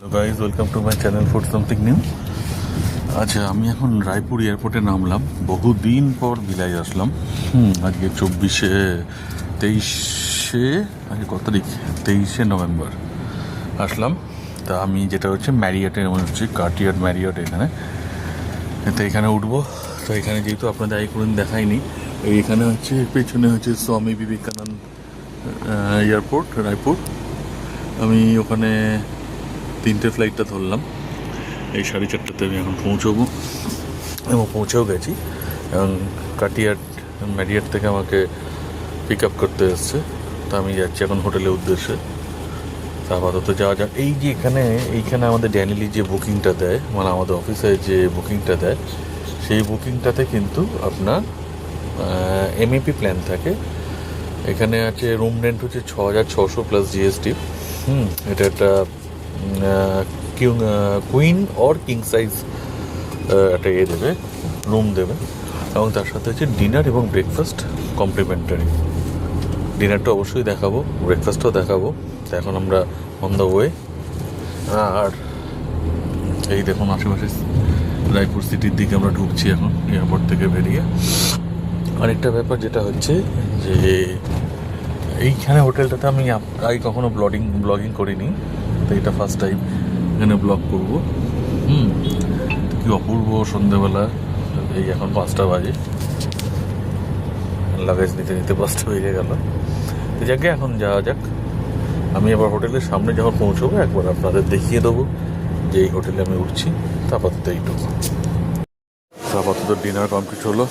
Hello guys, welcome to my channel food something new. আচ্ছা, আমি এখন রায়পুর এয়ারপোর্টে নামলাম। বহুদিন পর ভিলাই আসলাম। আজকে 23শে আজকে কত তারিখ? 23শে নভেম্বর আসলাম। তা আমি যেটা হচ্ছে ম্যারিয়টে হচ্ছে কার্টিয়ার ম্যারিয়ট এখানে। তো এখানে উঠবো। তো এখানে যেহেতু আপনাদের এই কোনোদিন দেখায়নি, এইখানে হচ্ছে পেছনে হচ্ছে স্বামী বিবেকানন্দ এয়ারপোর্ট রায়পুর। আমি ওখানে 3টে ফ্লাইটটা ধরলাম। এই 4:30টাতে আমি এখন পৌঁছবো এবং পৌঁছেও গেছি। এবং কাটিয়ার ম্যারিয়ট থেকে আমাকে পিক আপ করতে এসছে। তা আমি যাচ্ছি এখন হোটেলের উদ্দেশ্যে। তা আপাতত যাওয়া যাক। এই যে এইখানে আমাদের ড্যানিলি যে বুকিংটা দেয়, মানে আমাদের অফিসে যে বুকিংটা দেয়, সেই বুকিংটাতে কিন্তু আপনার এমইপি প্ল্যান থাকে। এখানে আছে রুম রেন্ট হচ্ছে 6,600 প্লাস জিএসটি। এটা একটা কুইন অর কিং সাইজ একটা দেবে, রুম দেবে। এবং তার সাথে হচ্ছে ডিনার এবং ব্রেকফাস্ট কমপ্লিমেন্টারি। ডিনারটা অবশ্যই দেখাবো, ব্রেকফাস্টও দেখাবো। তো এখন আমরা অন দ্য ওয়ে। আর এই দেখুন আশেপাশে রায়পুর সিটির দিকে আমরা ঢুকছি এখন এয়ারপোর্ট থেকে বেরিয়ে। আরেকটা ব্যাপার যেটা হচ্ছে যে এইখানে হোটেলটাতে আমি আগে কখনো ব্লগিং করিনি। তো এটা ফার্স্ট টাইম এখানে ব্লগ করবো। কি অপূর্ব সন্ধ্যেবেলা। এই এখন 5টা বাজে, লাগেজ নিতে নিতে 5টা বেজে গেল। তো যাকে এখন যাওয়া যাক। আমি আবার হোটেলের সামনে যখন পৌঁছবো একবার আপনাদের দেখিয়ে দেবো যে এই হোটেলে আমি উঠছি। তা আপাতত এইটুকু। তো আপাতত ডিনার কমপ্লিট হলো,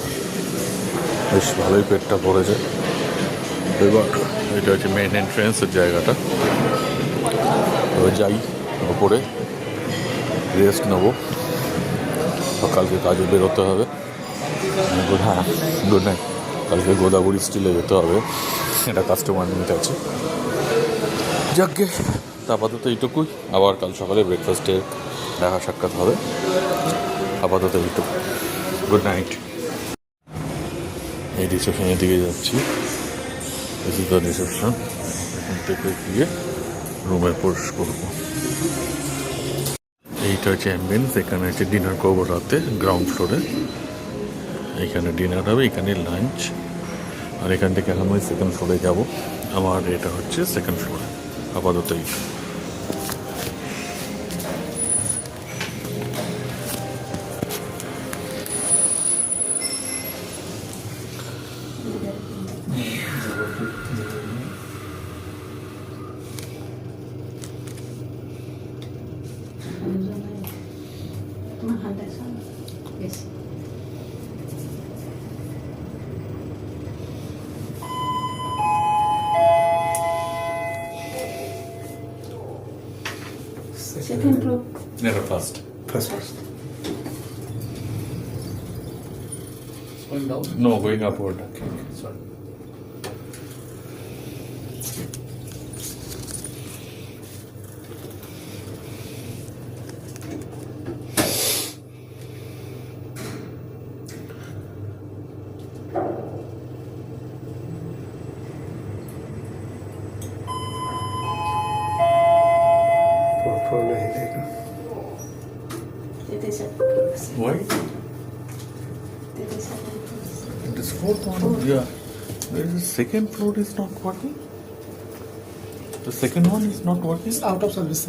বেশ ভালোই পেটটা পড়েছে। এবার এটা হচ্ছে মেন এন্ট্রেন্সের জায়গাটা। যাই ওপরে, রেস্ট নেবো। কালকে কাজে বেরোতে হবে। হ্যাঁ, গুড নাইট। কালকে গোদাবরী স্টিলে যেতে হবে, এটা কাস্টমার নিতে আছে। যাকে আপাতত এইটুকুই। আবার কাল সকালে ব্রেকফাস্টে দেখা সাক্ষাৎ হবে। আপাতত এইটুকু, গুড নাইট। এই রিসেপশনের দিকে যাচ্ছি। রিসেপশন, এখান থেকে গিয়ে রুমে প্রবেশ করবো। এইটা হচ্ছে অ্যাম্বিয়েন্স। এখানে হচ্ছে ডিনার করবো রাতে গ্রাউন্ড ফ্লোরে। এইখানে ডিনার হবে, এখানে লাঞ্চ। আর এখান থেকে এখন আমি সেকেন্ড ফ্লোরে যাবো। আমার এটা হচ্ছে সেকেন্ড ফ্লোরে আপাতত। Yes. Second floor. Never first. First. Going down. No, going upward. Okay. Sorry. For later. It is a Why? It is a It is fourth one. Yeah. There is a second floor is not working. The second one is not working. It's out of service.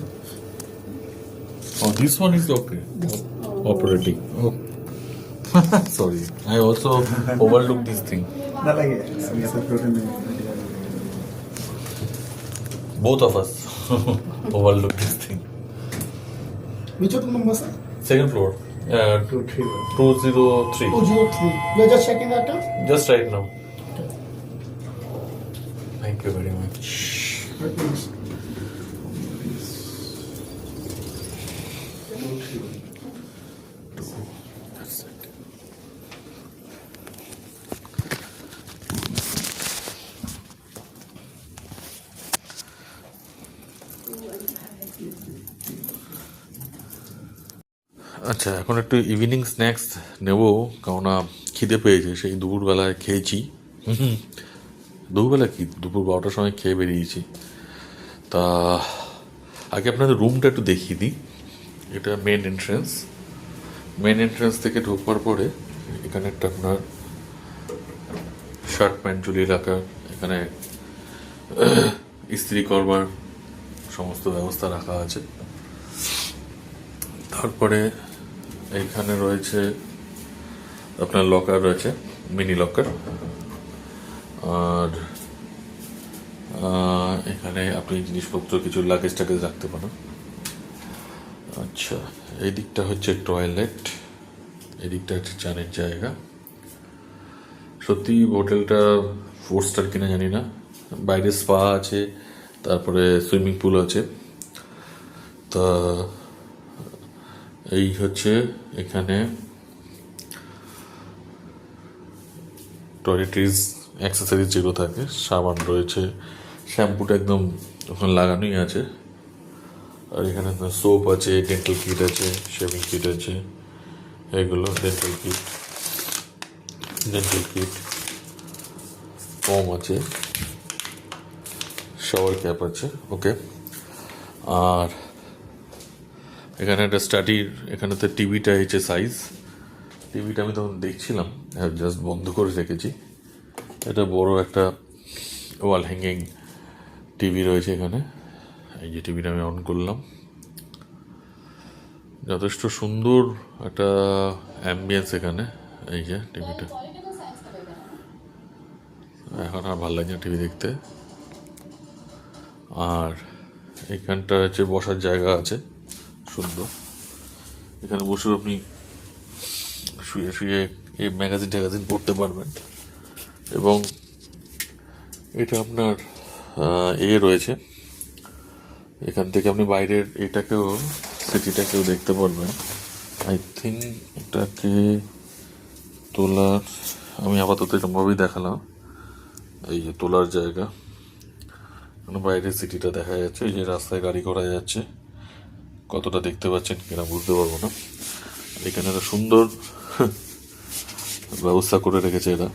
Oh, this one is okay. Operating. Oh. Sorry. I also overlooked this thing. Both of us overlooked this thing. Which hotel number, sir? Second floor. 203. 203. You're just checking that out? Just right now. Thank you very much. Right, please. That's it. আচ্ছা, এখন একটু evening snacks নেব, কেননা খিদে পেয়েছে। সেই দুপুরবেলায় খেয়েছি। দুপুরবেলা কি, দুপুর 12টার সময় খেয়ে বেরিয়েছি। তা আগে আপনাদের রুমটা একটু দেখিয়ে দিই। এটা মেন এন্ট্রান্স থেকে ঢোকবার পরে এখানে একটা আপনার শার্ট প্যান্ট ঝুলিয়ে রাখার, এখানে ইস্ত্রি করবার সমস্ত ব্যবস্থা রাখা আছে। তারপরে এইখানে রয়েছে আপনার লকার রয়েছে, মিনি লকার। আর এখানে আপনি জিনিসপত্র কিছু লাগেজ টাগেজ রাখতে পারেন। আচ্ছা, এই দিকটা হচ্ছে টয়লেট, এই দিকটা হচ্ছে চানের জায়গা। সত্যি হোটেলটা 4 স্টার কিনা জানি না, বাইরে স্পা আছে, তারপরে সুইমিং পুল আছে। তা এই হচ্ছে এখানে টয়লেট্রিজ অ্যাক্সেসরিজ যেগুলো থাকে, সাবান রয়েছে, শ্যাম্পুটা একদম ওখানে লাগানোই আছে। আর এখানে আপনার সোপ আছে, ডেন্টাল কিট আছে, শেভিং কিট আছে, এগুলো ডেন্টাল কিট কম আছে, শাওয়ার ক্যাপ আছে। ওকে, আর এখানে একটা স্টাডির, এখানেতে টিভিটা হচ্ছে সাইজ। টিভিটা আমি তখন দেখছিলাম, জাস্ট বন্ধ করে রেখেছি। এটা বড় একটা ওয়াল হ্যাঙ্গিং টিভি রয়েছে এখানে। এই যে টিভিটা আমি অন করলাম, যথেষ্ট সুন্দর একটা অ্যাম্বিয়েন্স এখানে। এই যে টিভিটা, এখন আর ভালো লাগে না টিভি দেখতে। আর এইখানটা হচ্ছে বসার জায়গা আছে সুন্দর, এখানে বসে আপনি শুয়ে শুয়ে এই ম্যাগাজিন পড়তে পারবেন। এবং এটা আপনার রয়েছে, এখান থেকে আপনি বাইরের এটাকেও, সিটিটাকেও দেখতে পারবেন। আই থিঙ্ক এটাকে তোলার, আমি আপাতত এরকমভাবেই দেখালাম। এই যে তোলার জায়গা, বাইরের সিটিটা দেখা যাচ্ছে। এই যে রাস্তায় গাড়ি ঘোড়া যাচ্ছে, কতটা দেখতে পাচ্ছেন কিনা বুঝতে পারবো না। এখানে একটা সুন্দর ব্যবস্থা করে রেখেছে এরা।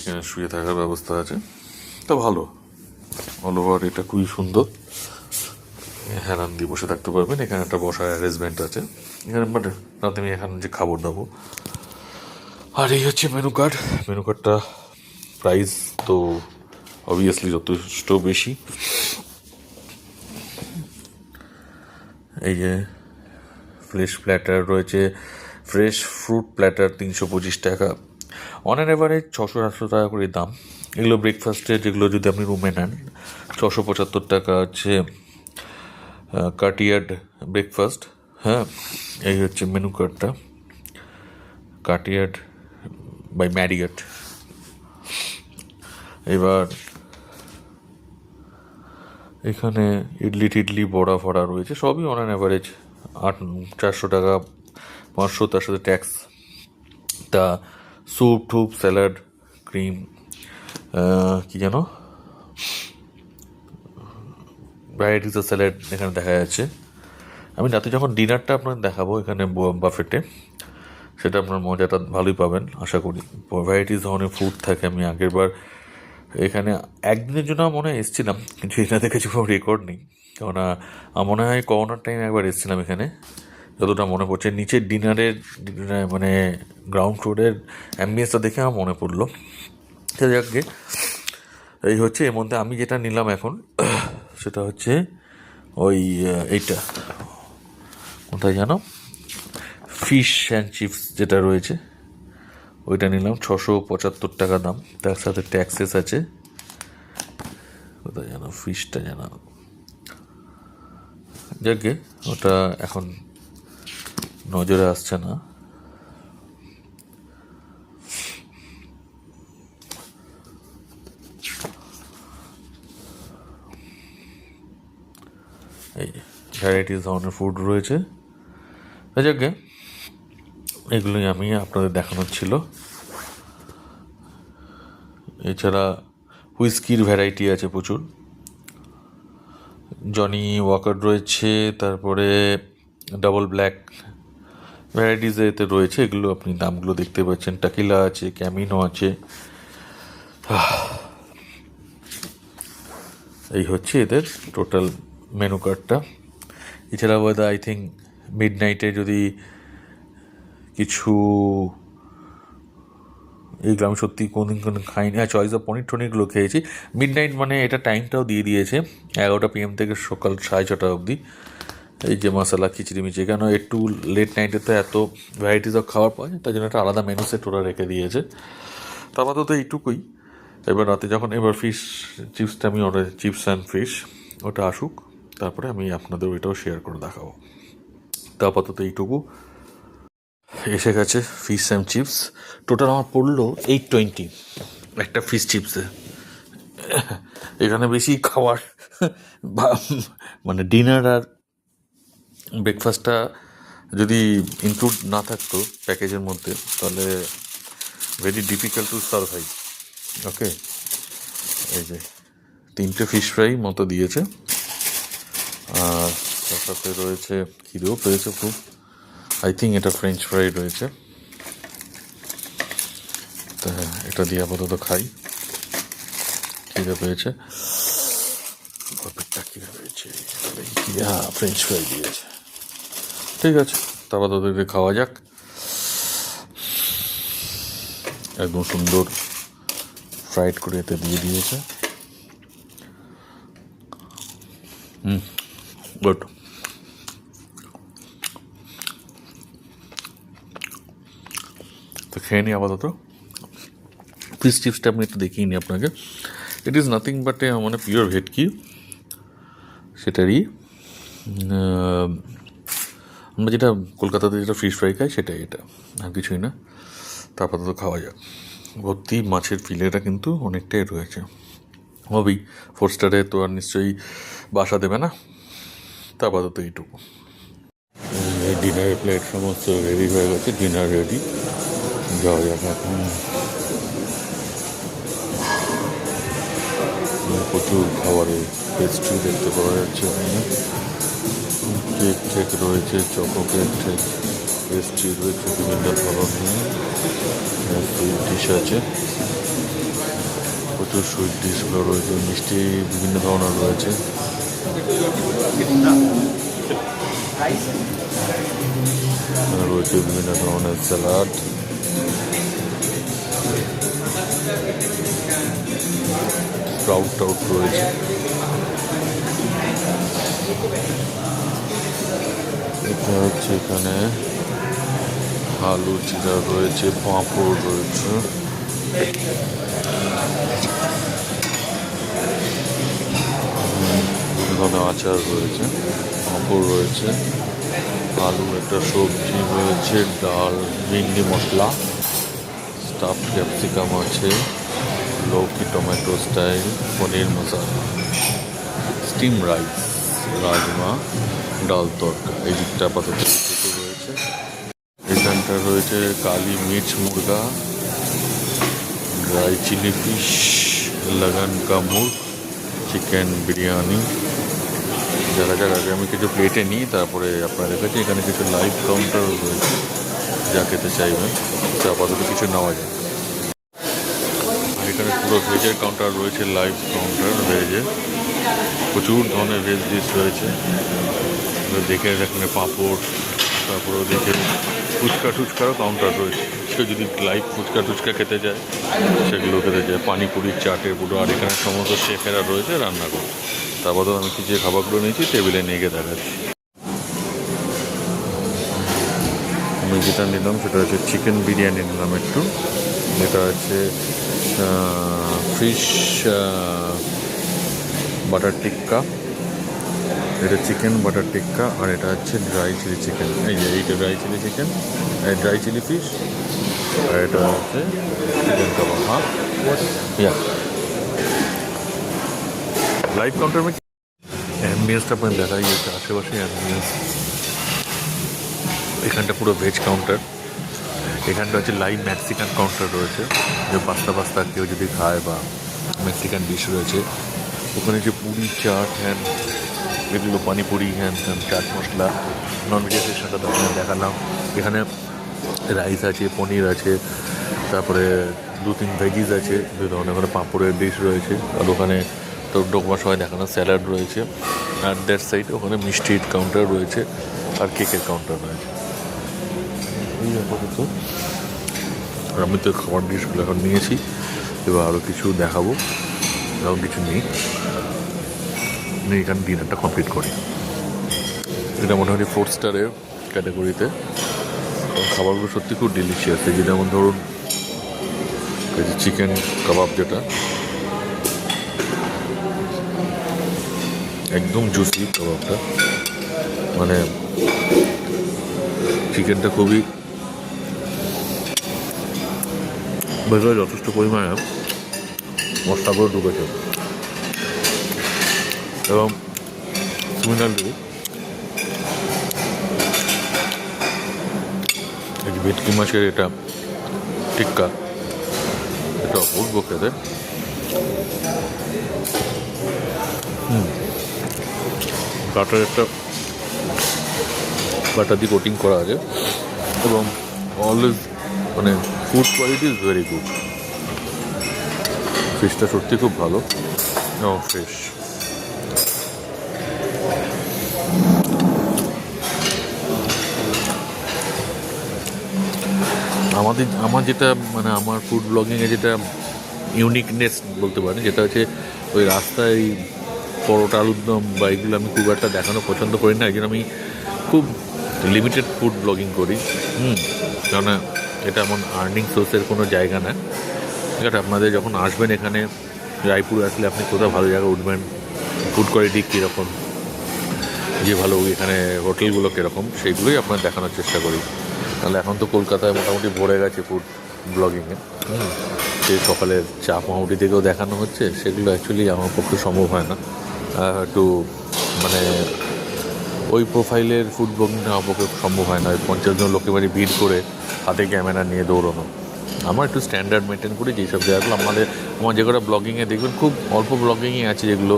এখানে শুয়ে থাকার ব্যবস্থা আছে, তা ভালো। অল ওভার এটা খুবই সুন্দর, হেলান দিয়ে বসে থাকতে পারবেন। এখানে একটা বসার অ্যারেঞ্জমেন্ট আছে এখানে, বাট রাতে আমি এখানে যে খাবার দাবো। আর এই হচ্ছে মেনু কার্ডটা প্রাইস তো অবভিয়াসলি যথেষ্ট বেশি। এই যে ফ্রেশ প্ল্যাটার রয়েছে, ফ্রেশ ফ্রুট প্ল্যাটার 325 টাকা, অন অ্যান এভারেজ 600-700 টাকা করে দাম। এগুলো ব্রেকফাস্টে, যেগুলো যদি আপনি রুমে নেন 675 টাকা হচ্ছে কাটিয়ার্ড ব্রেকফাস্ট। হ্যাঁ, এই হচ্ছে মেনু কার্ডটা, কাটিয়ার্ড বাই ম্যারিয়ট। এবার এখানে ইডলি টিডলি বড়া ফড়া রয়েছে, সবই অন অ্যান অ্যাভারেজ 400 টাকা 500, তার সাথে ট্যাক্স। তা স্যুপ টুপ স্যালাড ক্রিম কি যেন ভ্যারাইটিস অফ স্যালাড এখানে দেখা যাচ্ছে। আমি রাতে যখন ডিনারটা আপনার দেখাবো এখানে বাফেটে, সেটা আপনার মজাটা ভালোই পাবেন আশা করি। ভ্যারাইটিস ধরনের ফুড থাকে। আমি আগেরবার এখানে একদিনের জন্য মনে হয় এসেছিলাম, কিন্তু এখানে কিছু রেকর্ড নেই, কেননা মনে হয় করোনার টাইমে একবার এসেছিলাম এখানে, যতটা মনে পড়ছে। নিচের ডিনারের মানে গ্রাউন্ড ফ্লোরের অ্যাম্বিয়েন্সটা দেখে আমার মনে পড়লো। যাকে এই হচ্ছে, এর মধ্যে আমি যেটা নিলাম এখন সেটা হচ্ছে ওই এইটা কোথায় জানো, ফিশ অ্যান্ড চিপস যেটা রয়েছে ওইটা নিলাম, 675 টাকা দাম, তার সাথে ট্যাক্সেস আছে। কোথায় জানো ফিশটা জানো, যাকে ওটা এখন নজরে আসছে না। এই ভ্যারাইটিস ধরনের ফুড রয়েছে, যাকে এগুলোই আমি আপনাদের দেখানোর ছিল। এছাড়া হুইস্কির ভ্যারাইটি আছে প্রচুর, জনি ওয়াকার রয়েছে, তারপরে ডাবল ব্ল্যাক ভ্যারাইটিস এতে রয়েছে। এগুলো আপনি দামগুলো দেখতে পাচ্ছেন, টাকিলা আছে, ক্যামিনো আছে, এই হচ্ছে এদের টোটাল মেনু কার্ডটা। এছাড়া ওয়েদার আই থিঙ্ক মিড নাইটে যদি কিছু, এইগুলো আমি সত্যি কোনদিন খাইনি। হ্যাঁ, চয়েস অফ পনির টনিরগুলো খেয়েছি। মিড নাইট মানে এটা টাইমটাও দিয়ে দিয়েছে 11টা PM থেকে সকাল 6:30 অবধি। এই যে মশলা খিচড়ি মিচড়ি, কেন একটু লেট নাইটে তো এত ভ্যারাইটিস অফ খাবার পাওয়া যায়, তার জন্য একটা আলাদা মেনু সেট ওরা রেখে দিয়েছে। তো আপাতত এইটুকুই। এবার রাতে যখন এবার ফিশ চিপসটা আমি অর্ডার, চিপস অ্যান্ড ফিশ ওটা আসুক, তারপরে আমি আপনাদের ওইটাও শেয়ার করে দেখাবো। তো আপাতত এইটুকু। এসে গেছে ফিশ অ্যান্ড চিপস। টোটাল আমার পড়লো 820 একটা ফিশ চিপসে। এখানে বেশি খাওয়ার মানে ডিনার আর ব্রেকফাস্টটা যদি ইনক্লুড না থাকতো প্যাকেজের মধ্যে, তাহলে ভেরি ডিফিকাল্ট টু সার্ভাইভ। ওকে, এই যে 3টে ফিশ ফ্রাই মতো দিয়েছে, আর তার সাথে রয়েছে, খিদেও পেয়েছে খুব, আই থিঙ্ক এটা ফ্রেঞ্চ ফ্রাই রয়েছে। তা এটা দিয়ে আপাতত খাই, খিদে পেয়েছে, পেটটা খিদে পেয়েছে, হ্যাঁ ফ্রেঞ্চ ফ্রাই দিয়েছে। ঠিক আছে, তারপর তোদেরকে খাওয়া যাক। একদম সুন্দর ফ্রাইড করে এতে দিয়ে দিয়েছে। গুড। তো খেয়ে নিই আপাতত। ফিশ চিপসটা আমি একটু দেখিয়ে নিই আপনাকে। ইট ইজ নাথিং বাট মানে পিওর ভেটকি, সেটারই আমরা যেটা কলকাতাতে যেটা ফিশ ফ্রাই খাই সেটাই, এটা আর কিছুই না। তা আপাতত খাওয়া যাক। ভর্তি মাছের ফিলেটা কিন্তু অনেকটাই রয়েছে, হবেই, 4 স্টারে তো আর নিশ্চয়ই বাসা দেবে না। তা আপাতত এইটুকু। এই ডিনারের প্লেট সমস্ত রেডি হয়ে গেছে, ডিনার রেডি, যাওয়া যাক এখন। প্রচুর খাবারের পেস্ট্রি দেখতে পাওয়া যাচ্ছে এখানে, কেক ঠেক রয়েছে, চকো কেক ঠেক, পেস্ট্রি রয়েছে বিভিন্ন ধরনের, সুইট ডিশ আছে, প্রচুর সুইট ডিশগুলো রয়েছে, মিষ্টি বিভিন্ন ধরনের রয়েছে। রয়েছে বিভিন্ন ধরনের স্যালাড, স্প্রাউট টাউট রয়েছে। এটা হচ্ছে এখানে আলু চিরা রয়েছে, পাঁপড় রয়েছে, বিভিন্ন আচার রয়েছে, পাঁপড় রয়েছে, আলু একটা সবজি রয়েছে, ডাল, ভিন্ডি মশলা, স্টাফ ক্যাপসিকাম আছে, লৌকি টমেটো স্টাইল, পনির মশলা, স্টিম রাইস, রাজমা, ডাল তরকা। এই দিকটা আপাতত রয়েছে। এখানটা রয়েছে কালি মির্চ মুরগা, ড্রাই চিলি ফিশ, লাগান কা মুর্গ, চিকেন বিরিয়ানি। যারা যারা আগে আমি কিছু প্লেটে নিই, তারপরে আপনাদের কাছে এখানে কিছু লাইভ কাউন্টারও রয়েছে, যা খেতে চাইবেন তা আপাতত কিছু নেওয়া যায়। আর এখানে পুরো ভেজের কাউন্টার রয়েছে, লাইভ কাউন্টার ভেজে, প্রচুর ধরনের ভেজ ডিশ রয়েছে। দেখে এখানে পাঁপড়, তারপরেও দেখে ফুচকা টুচকারও কাউন্টার রয়েছে, কেউ যদি লাইভ ফুচকা টুচকা খেতে যায় সেগুলো খেতে যায়, পানিপুরি, চাটে পুরো। আর এখানে সমস্ত শেফেরা রয়েছে রান্না করে। তারপর তো আমি কি যে খাবারগুলো নিয়েছি টেবিলে নিয়ে গিয়ে দেখাচ্ছি। আমি যেটা নিলাম সেটা হচ্ছে চিকেন বিরিয়ানি নিলাম একটু, এটা হচ্ছে ফিশ বাটার টিক্কা, এটা চিকেন বাটার টিক্কা, আর এটা হচ্ছে ড্রাই চিলি চিকেন। এই যে এইটা dry chilli chicken, dry chilli fish, আর এটা হচ্ছে চিকেন কাবাব। হ্যাঁ, লাইভ কাউন্টার में অ্যাম্বিয়েন্সটা আপনার দেখাই যাচ্ছে, আশেপাশে অ্যাম্বিয়েন্স। এখানটা পুরো ভেজ কাউন্টার, এখানটা হচ্ছে লাইভ মেক্সিকান কাউন্টার রয়েছে, যে পাস্তা কেউ যদি খায় বা মেক্সিকান ডিশ রয়েছে। ওখানে যে পুরি, চাট, হ্যান এগুলো, পানিপুরি, হ্যান ত্যান, চাট মশলা, নন ভেজের সেকশনটা দেখালাম। এখানে রাইস আছে, পনির আছে, তারপরে 2-3 ভেজিস আছে, 2 ধরনের ওখানে পাঁপড়ের ডিশ রয়েছে, আর ওখানে তো ডোকমা সবাই দেখানো স্যালাড রয়েছে, আর দ্যাট সাইড ওখানে মিষ্টির কাউন্টার রয়েছে আর কেকের কাউন্টার রয়েছে। এই আপাতত আমি তো খাবার ডিশগুলো এখন নিয়েছি, এবার আরও কিছু দেখাবো, এরকম কিছু নেই, এখানে ডিনারটা কমপ্লিট করি। এটা মোটামুটি 4 স্টারের ক্যাটাগরিতে, খাবারগুলো সত্যি খুব ডিলিশিয়াস। এই যেমন ধরুন এই যে চিকেন কাবাব, যেটা একদম জুসি কাবাবটা, মানে চিকেনটা খুবই ভেতরে যথেষ্ট পরিমাণে মশলাগুলো ঢুকেছে। এবং সিমিলারলি এই যে ভেটকি মাছের এটা টিক্কা, এটা অপূর্ব খেতে। বাটার একটা বাটার দিয়ে কোটিং করা আছে, এবং অলওয়েজ মানে food quality is very good. ফিশটা সত্যি খুব ভালো এবং ফ্রেশ। আমার যেটা মানে আমার ফুড ব্লগিংয়ে যেটা ইউনিকনেস বলতে পারি, যেটা হচ্ছে ওই রাস্তায় পরোটা আলুর দম বা এগুলো আমি খুব একটা দেখানো পছন্দ করি না। এই জন্য আমি খুব লিমিটেড ফুড ব্লগিং করি। কেননা এটা এমন আর্নিং সোর্সের কোনো জায়গা না। ঠিক আছে, আপনাদের যখন আসবেন এখানে রায়পুরে আসলে আপনি কোথাও ভালো জায়গায় উঠবেন, ফুড কোয়ালিটি কীরকম, যে ভালো এখানে হোটেলগুলো কীরকম, সেইগুলোই আপনার দেখানোর চেষ্টা করি। তাহলে এখন তো কলকাতায় মোটামুটি ভরে গেছে ফুড ব্লগিংয়ে, সেই সকালের চা পাউরুটি থেকেও দেখানো হচ্ছে, সেগুলো অ্যাকচুয়ালি আমার পক্ষে সম্ভব হয় না। একটু মানে ওই প্রোফাইলের ফুড ব্লগিং আমার পক্ষে সম্ভব হয় না। 50 জন লোকের বাড়ি ভিড় করে হাতে ক্যামেরা নিয়ে দৌড়ানো। আমার একটু স্ট্যান্ডার্ড মেনটেন করি যেসব জায়গাগুলো আমার যে কটা ব্লগিংয়ে দেখবেন খুব অল্প ব্লগিংই আছে যেগুলো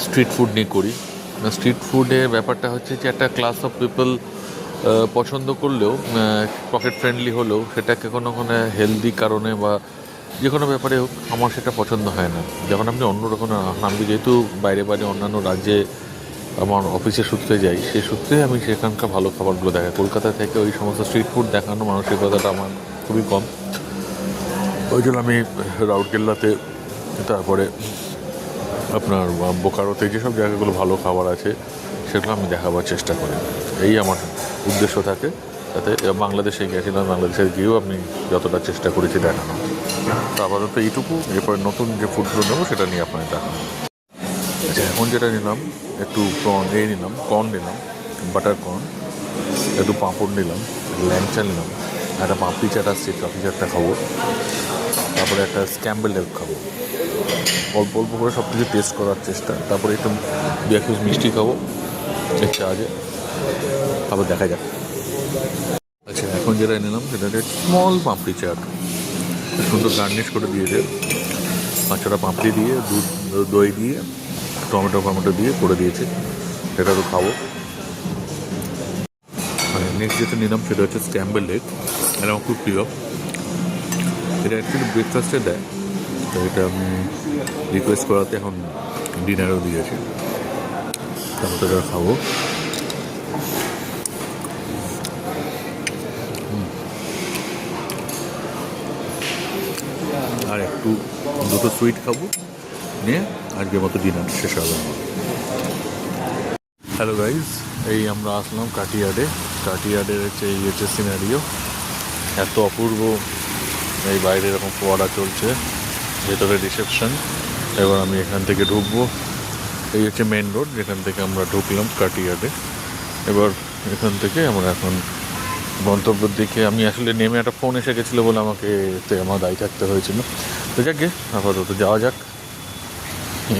স্ট্রিট ফুড নিয়ে করি। স্ট্রিট ফুডের ব্যাপারটা হচ্ছে যে একটা ক্লাস অফ পিপল পছন্দ করলেও, পকেট ফ্রেন্ডলি হলেও, সেটাকে কোনো হেলদি কারণে বা যে কোনো ব্যাপারে হোক আমার সেটা পছন্দ হয় না। যখন আপনি অন্য রকম, আমি যেহেতু বাইরে অন্যান্য রাজ্যে আমার অফিসের সূত্রে যাই, সেই সূত্রে আমি সেখানকার ভালো খাবারগুলো দেখাই। কলকাতা থেকে ওই সমস্ত স্ট্রিট ফুড দেখানো মানসিকতাটা আমার খুবই কম। ওই জন্য আমি রাউরকেল্লাতে, তারপরে আপনার বোকারোতে যেসব জায়গাগুলো ভালো খাবার আছে সেগুলো আমি দেখাবার চেষ্টা করি। এই আমার উদ্দেশ্য থাকে। তাতে বাংলাদেশে গিয়েছিলাম, বাংলাদেশে গিয়েও আমি যতটা চেষ্টা করেছি দেখানো। তো আপাতত এইটুকু, এরপরে নতুন যে ফুডগুলো নেবো সেটা নিয়ে আপনাকে দেখানো। আচ্ছা, এখন যেটা নিলাম, একটু কর্ন নিলাম, বাটার কর্ন, একটু পাঁপড় নিলাম, ল্যাংচা নিলাম, একটা পাপড়ি চাট আসছে, পাপড়ি চাটটা খাবো, তারপরে একটা স্ক্যাম্বেল এগ খাবো। অল্প অল্প করে সব কিছু টেস্ট করার চেষ্টা, তারপরে একটু 2 পিস মিষ্টি খাবো চা আছে, তারপর দেখা যাক। আচ্ছা, এখন যেটা নিলাম সেটা হচ্ছে স্মল পাপড়ি চাট, সুন্দর গার্নিশ করে দিয়েছে, 5-6টা পাপড়ি দিয়ে, দুধ দই দিয়ে, টমেটো দিয়ে করে দিয়েছে, সেটা তো খাবো। নেক্সট যেটা নিলাম সেটা হচ্ছে স্ক্যাম্বেল এগ, এটা আমার খুব প্রিয়। এটা অ্যাকচুয়ালি ব্রেকফাস্টে দেয়, তো এটা আমি রিকোয়েস্ট করাতে এখন ডিনারও দিয়েছি, তারপর তো এটা খাবো। আর একটু 2টো সুইট খাবো, নিয়ে আজকের মতো ডিনার শেষ হবে আমার। হ্যালো গাইজ, এই আমরা আসলাম কাটিয়াডের হচ্ছে এই হচ্ছে সিনারিও, এত অপূর্ব। এই বাইরে এরকম ফোয়ারা চলছে, ভেতরে রিসেপশন। এবার আমি এখান থেকে ঢুকবো, এই হচ্ছে মেন রোড, যেখান থেকে আমরা ঢুকলাম কাটিয়াডে। এবার এখান থেকে আমরা এখন গন্তব্যের দিকে, আমি আসলে নেমে একটা ফোন এসে গেছিলো বলে আমাকে আমার দায়ী থাকতে হয়েছিল। তো যাকে আপাতত যাওয়া যাক,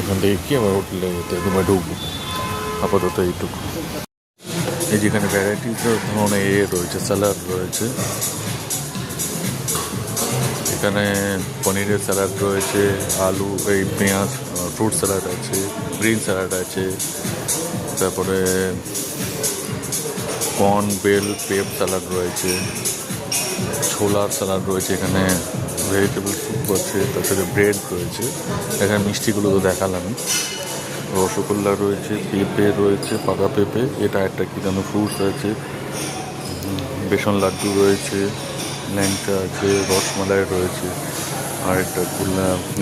এখান থেকে কি আবার হোটেলে রুমে ঢুকবো। আপাতত এইটুকু। এই যেখানে ভ্যারাইটিস ধরনের রয়েছে, স্যালাড রয়েছে, এখানে পনিরের স্যালাড রয়েছে, আলু, এই পেঁয়াজ, ফ্রুট স্যালাড আছে, গ্রিন স্যালাড আছে, তারপরে কর্ন বেল পেপ স্যালাড রয়েছে, ছোলার স্যালাড রয়েছে, এখানে ভেজিটেবল স্যুপ আছে, তার সাথে ব্রেড রয়েছে। এখানে মিষ্টিগুলো তো দেখালামই। রসগোল্লা রয়েছে, পেঁপে রয়েছে, পাকা পেঁপে, এটা একটা কী যেন ফ্রুটস আছে, বেসন লাড্ডু রয়েছে, ল্যাংচা আছে, রসমালাই রয়েছে, আর একটা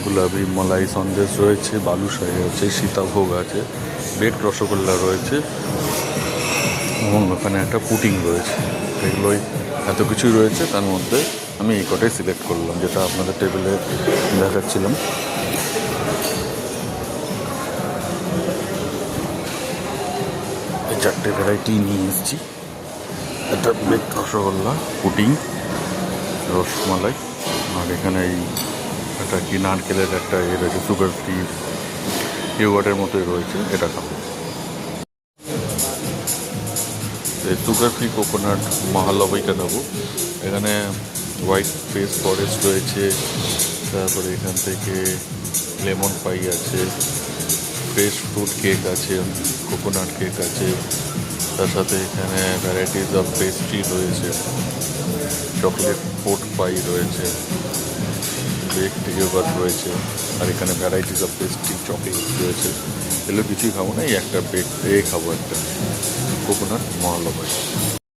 গুলাবি মলাই সন্দেশ রয়েছে, বালুশাহী আছে, সীতাভোগ আছে, বেড রসগোল্লা রয়েছে এবং ওখানে একটা পুডিং রয়েছে। এগুলোই এত কিছুই রয়েছে, তার মধ্যে আমি এই কটাই সিলেক্ট করলাম যেটা আপনাদের টেবিলে দেখাচ্ছিলাম। এই চারটে ভ্যারাইটি নিয়ে এসেছি। একটা বেড রসগোল্লা, পুডিং, রসমালাই, আর এখানে এই একটা কি নারকেলের একটা ইয়ে রয়েছে, সুগার ফ্রি ইয়োগার্টের মতোই রয়েছে, এটা খাবো। এই সুগার ফ্রি কোকোনাট মহালবইটা নেবো। এখানে হোয়াইট ফেস ফরেস্ট রয়েছে, তারপরে এখান থেকে লেমন পাই আছে, ফ্রেশ ফ্রুট কেক আছে, কোকোনাট কেক আছে, তার সাথে এখানে ভ্যারাইটিস অফ পেস্ট্রি রয়েছে, চকলেট পোট পাই রয়েছে, বেকড ইয়োগার্ট রয়েছে, আর এখানে ভ্যারাইটিস অফ পেস্ট্রি চকলেট রয়েছে। এগুলো কিছুই খাবো না, এই একটা বেক খাবো, একটা কোকোনাট মহালবই।